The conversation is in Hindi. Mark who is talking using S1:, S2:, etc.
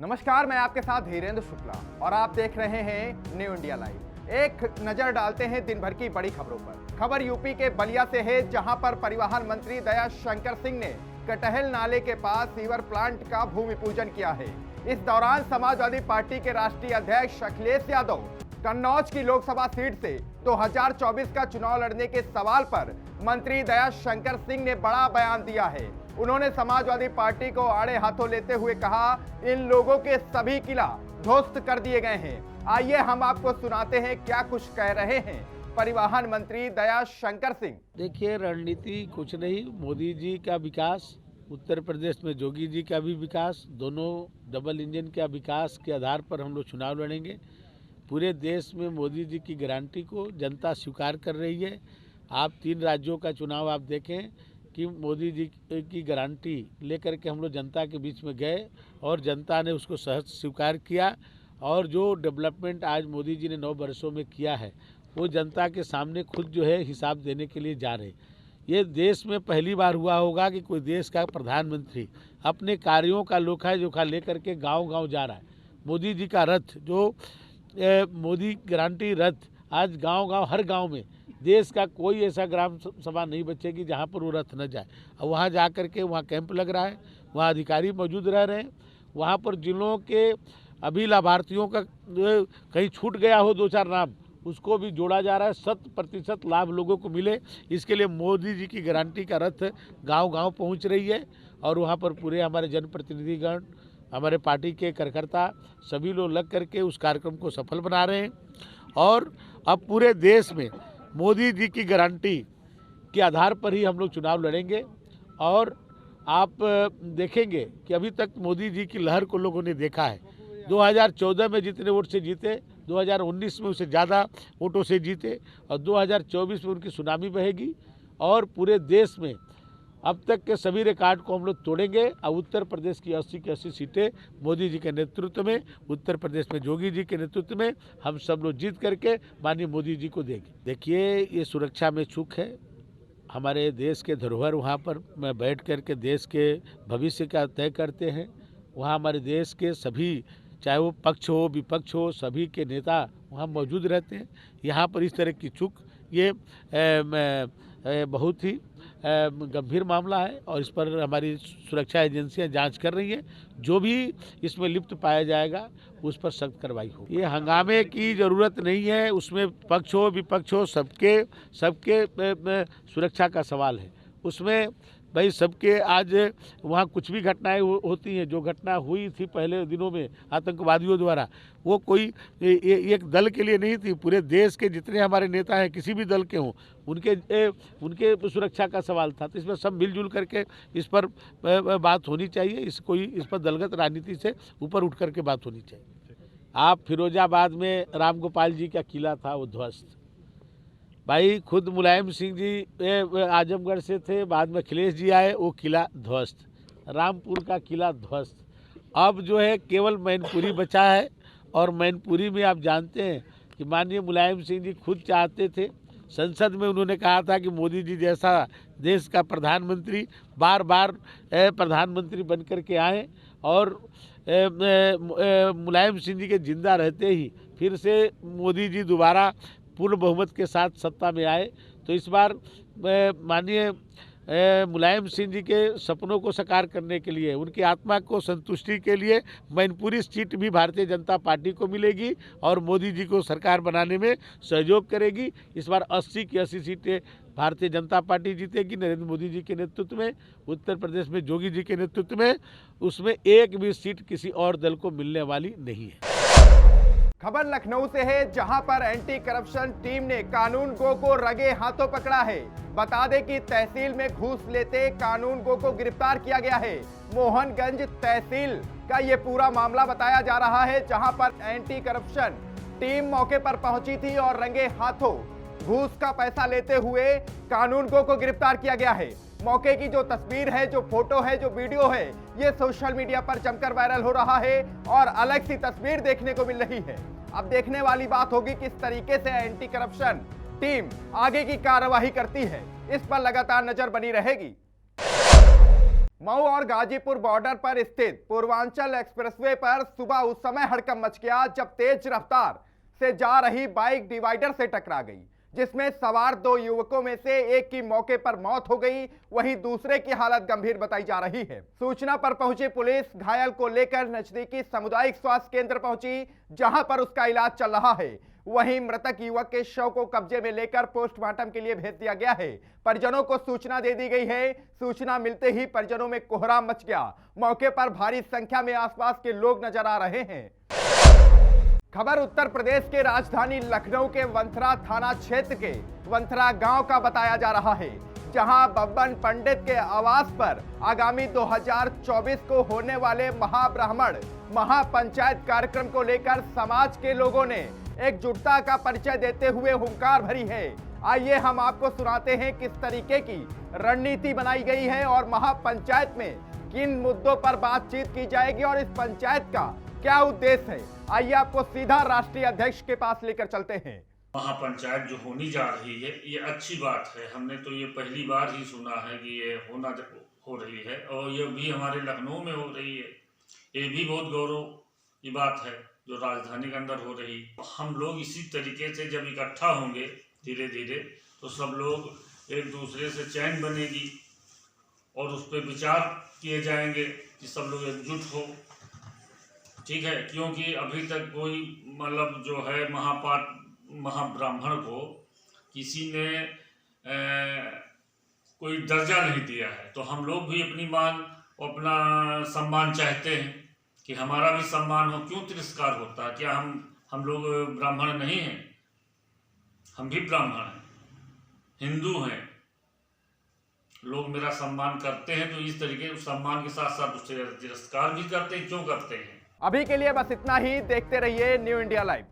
S1: नमस्कार, मैं आपके साथ धीरेन्द्र शुक्ला और आप देख रहे हैं न्यू इंडिया लाइव। एक नजर डालते हैं दिन भर की बड़ी खबरों पर। खबर यूपी के बलिया से है, जहां पर परिवहन मंत्री दया शंकर सिंह ने कटहल नाले के पास सीवर प्लांट का भूमि पूजन किया है। इस दौरान समाजवादी पार्टी के राष्ट्रीय अध्यक्ष अखिलेश यादव कन्नौज की लोकसभा सीट से 2024 का चुनाव लड़ने के सवाल पर मंत्री दया शंकर सिंह ने बड़ा बयान दिया है। उन्होंने समाजवादी पार्टी को आड़े हाथों लेते हुए कहा, इन लोगों के सभी किला ध्वस्त कर दिए गए हैं। आइए हम आपको सुनाते हैं क्या कुछ कह रहे हैं परिवहन मंत्री दया शंकर सिंह।
S2: देखिए, रणनीति कुछ नहीं, मोदी जी का विकास, उत्तर प्रदेश में योगी जी का भी विकास, दोनों डबल इंजन का विकास के आधार पर हम लोग चुनाव लड़ेंगे। पूरे देश में मोदी जी की गारंटी को जनता स्वीकार कर रही है। आप 3 राज्यों का चुनाव आप देखें कि मोदी जी की गारंटी लेकर के हम लोग जनता के बीच में गए और जनता ने उसको सहज स्वीकार किया। और जो डेवलपमेंट आज मोदी जी ने 9 वर्षों में किया है, वो जनता के सामने खुद जो है हिसाब देने के लिए जा रहे। ये देश में पहली बार हुआ होगा कि कोई देश का प्रधानमंत्री अपने कार्यों का लेखा जोखा लेकर के गांव-गांव जा रहा है। मोदी जी का रथ, जो मोदी गारंटी रथ, आज गांव-गांव, हर गांव में देश का कोई ऐसा ग्राम सभा नहीं बचेगी जहां पर वो रथ न जाए। और वहां जा कर के वहाँ कैंप लग रहा है, वहाँ अधिकारी मौजूद रह रहे हैं। वहाँ पर जिलों के अभी लाभार्थियों का कहीं छूट गया हो 2-4 नाम, उसको भी जोड़ा जा रहा है। 100% लाभ लोगों को मिले, इसके लिए मोदी जी की गारंटी का रथ गांव-गांव पहुंच रही है। और वहां पर पूरे हमारे जनप्रतिनिधिगण, हमारे पार्टी के कार्यकर्ता सभी लोग लग करके उस कार्यक्रम को सफल बना रहे हैं। और अब पूरे देश में मोदी जी की गारंटी के आधार पर ही हम लोग चुनाव लड़ेंगे। और आप देखेंगे कि अभी तक मोदी जी की लहर को लोगों ने देखा है। 2014 में जितने वोट से जीते, 2019 में उससे ज़्यादा वोटों से जीते, और 2024 में उनकी सुनामी बहेगी। और पूरे देश में अब तक के सभी रिकॉर्ड को हम लोग तोड़ेंगे। और उत्तर प्रदेश की 80 की 80 सीटें मोदी जी के नेतृत्व में, उत्तर प्रदेश में योगी जी के नेतृत्व में हम सब लोग जीत करके माननीय मोदी जी को देंगे। देखिए, ये सुरक्षा में चूक है। हमारे देश के धरोहर वहाँ पर बैठ कर के देश के भविष्य का तय करते हैं। वहाँ हमारे देश के सभी, चाहे वो पक्ष हो विपक्ष हो, सभी के नेता वहाँ मौजूद रहते हैं। यहाँ पर इस तरह की चूक ये बहुत ही गंभीर मामला है और इस पर हमारी सुरक्षा एजेंसियां जांच कर रही हैं। जो भी इसमें लिप्त पाया जाएगा उस पर सख्त कार्रवाई हो। ये हंगामे की ज़रूरत नहीं है, उसमें पक्ष हो विपक्ष हो, सबके सुरक्षा का सवाल है। उसमें भाई सबके, आज वहाँ कुछ भी घटनाएं होती हैं। जो घटना हुई थी पहले दिनों में आतंकवादियों द्वारा, वो कोई एक दल के लिए नहीं थी। पूरे देश के जितने हमारे नेता हैं, किसी भी दल के हों, उनके सुरक्षा का सवाल था। तो इसमें सब मिलजुल करके इस पर बात होनी चाहिए। इस पर दलगत राजनीति से ऊपर उठ करके बात होनी चाहिए। आप फिरोजाबाद में राम गोपाल जी का किला था, वो ध्वस्त। भाई खुद मुलायम सिंह जी आजमगढ़ से थे, बाद में अखिलेश जी आए, वो किला ध्वस्त। रामपुर का किला ध्वस्त। अब जो है केवल मैनपुरी बचा है। और मैनपुरी में आप जानते हैं कि माननीय मुलायम सिंह जी खुद चाहते थे, संसद में उन्होंने कहा था कि मोदी जी जैसा देश का प्रधानमंत्री बार बार प्रधानमंत्री बन कर के आए। और मुलायम सिंह जी के जिंदा रहते ही फिर से मोदी जी दोबारा पूर्ण बहुमत के साथ सत्ता में आए। तो इस बार माननीय मुलायम सिंह जी के सपनों को साकार करने के लिए, उनकी आत्मा को संतुष्टि के लिए मैनपुरी सीट भी भारतीय जनता पार्टी को मिलेगी और मोदी जी को सरकार बनाने में सहयोग करेगी। इस बार 80 की 80 सीटें भारतीय जनता पार्टी जीतेगी, नरेंद्र मोदी जी के नेतृत्व में। उत्तर प्रदेश में योगी जी के नेतृत्व में, उसमें एक भी सीट किसी और दल को मिलने वाली नहीं है।
S1: खबर लखनऊ से है, जहां पर एंटी करप्शन टीम ने कानून गो को रगे हाथों पकड़ा है। बता दें कि तहसील में घूस लेते कानून गो को गिरफ्तार किया गया है। मोहनगंज तहसील का ये पूरा मामला बताया जा रहा है, जहां पर एंटी करप्शन टीम मौके पर पहुंची थी और रंगे हाथों घूस का पैसा लेते हुए कानून गो को गिरफ्तार किया गया है। मौके की जो तस्वीर है, जो फोटो है, जो वीडियो है, ये सोशल मीडिया पर जमकर वायरल हो रहा है और अलग सी तस्वीर देखने को मिल रही है। अब देखने वाली बात होगी किस तरीके से एंटी करप्शन टीम आगे की कार्रवाई करती है। इस पर लगातार नजर बनी रहेगी। मऊ और गाजीपुर बॉर्डर पर स्थित पूर्वांचल एक्सप्रेसवे पर सुबह उस समय हड़कंप मच गया जब तेज रफ्तार से जा रही बाइक डिवाइडर से टकरा गई, जिसमें सवार 2 युवकों में से एक की मौके पर मौत हो गई, वहीं दूसरे की हालत गंभीर बताई जा रही है। सूचना पर पहुंची पुलिस घायल को लेकर नजदीकी सामुदायिक स्वास्थ्य केंद्र पहुंची, जहां पर उसका इलाज चल रहा है। वहीं मृतक युवक के शव को कब्जे में लेकर पोस्टमार्टम के लिए भेज दिया गया है। परिजनों को सूचना दे दी गई है। सूचना मिलते ही परिजनों में कोहराम मच गया। मौके पर भारी संख्या में आसपास के लोग नजर आ रहे हैं। खबर उत्तर प्रदेश के राजधानी लखनऊ के वंथरा थाना क्षेत्र के वंथरा गांव का बताया जा रहा है, जहां बब्बन पंडित के आवास पर आगामी 2024 को होने वाले महाब्राह्मण महापंचायत कार्यक्रम को लेकर समाज के लोगों ने एकजुटता का परिचय देते हुए हुंकार भरी है। आइए हम आपको सुनाते हैं किस तरीके की रणनीति बनाई गई है और महापंचायत में किन मुद्दों पर बातचीत की जाएगी और इस पंचायत का क्या उद्देश्य है। आइए आपको सीधा राष्ट्रीय अध्यक्ष के पास लेकर चलते हैं।
S3: महापंचायत जो होनी जा रही है ये अच्छी बात है। हमने तो ये पहली बार ही सुना है कि ये हो रही है और ये भी हमारे लखनऊ में हो रही है। ये भी बहुत गौरव की बात है जो राजधानी के अंदर हो रही। हम लोग इसी तरीके से जब इकट्ठा होंगे धीरे धीरे तो सब लोग एक दूसरे से चैन बनेगी और उस पर विचार किए जाएंगे कि सब लोग एकजुट हो, ठीक है। क्योंकि अभी तक कोई मतलब जो है महाब्राह्मण को किसी ने कोई दर्जा नहीं दिया है, तो हम लोग भी अपनी मान और अपना सम्मान चाहते हैं कि हमारा भी सम्मान हो। क्यों तिरस्कार होता है? क्या हम लोग ब्राह्मण नहीं हैं? हम भी ब्राह्मण हैं, हिंदू हैं। लोग मेरा सम्मान करते हैं तो इस तरीके सम्मान के साथ साथ उससे तिरस्कार भी करते हैं। क्यों करते हैं?
S1: अभी के लिए बस इतना ही। देखते रहिए न्यू इंडिया लाइव।